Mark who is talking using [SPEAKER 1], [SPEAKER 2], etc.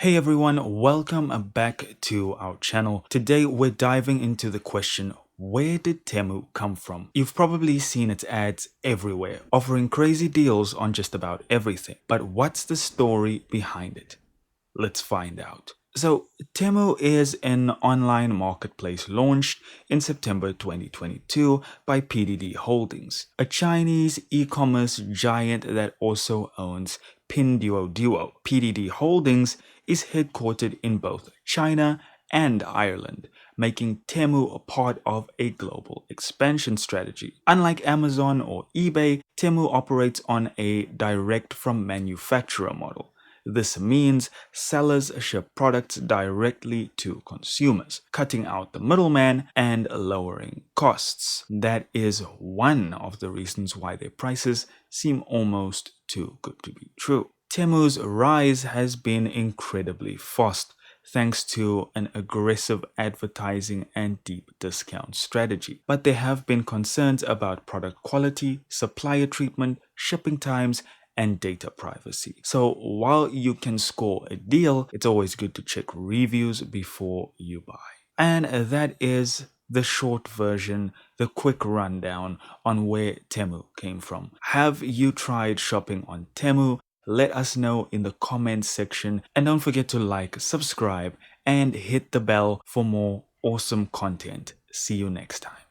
[SPEAKER 1] Hey everyone, welcome back to our channel. Today we're diving into the question, where did Temu come from? You've probably seen its ads everywhere, offering crazy deals on just about everything. But what's the story behind it? Let's find out. So, Temu is an online marketplace launched in September 2022 by PDD Holdings, a Chinese e-commerce giant that also owns Pinduoduo. PDD Holdings is headquartered in both China and Ireland, making Temu a part of a global expansion strategy. Unlike Amazon or eBay, Temu operates on a direct from manufacturer model. This means sellers ship products directly to consumers, cutting out the middleman and lowering costs. That is one of the reasons why their prices seem almost too good to be true. Temu's rise has been incredibly fast thanks to an aggressive advertising and deep discount strategy. But there have been concerns about product quality, supplier treatment, shipping times, and data privacy. So while you can score a deal, it's always good to check reviews before you buy. And that is the short version, the quick rundown on where Temu came from. Have you tried shopping on Temu? Let us know in the comments section, and don't forget to like, subscribe, and hit the bell for more awesome content. See you next time.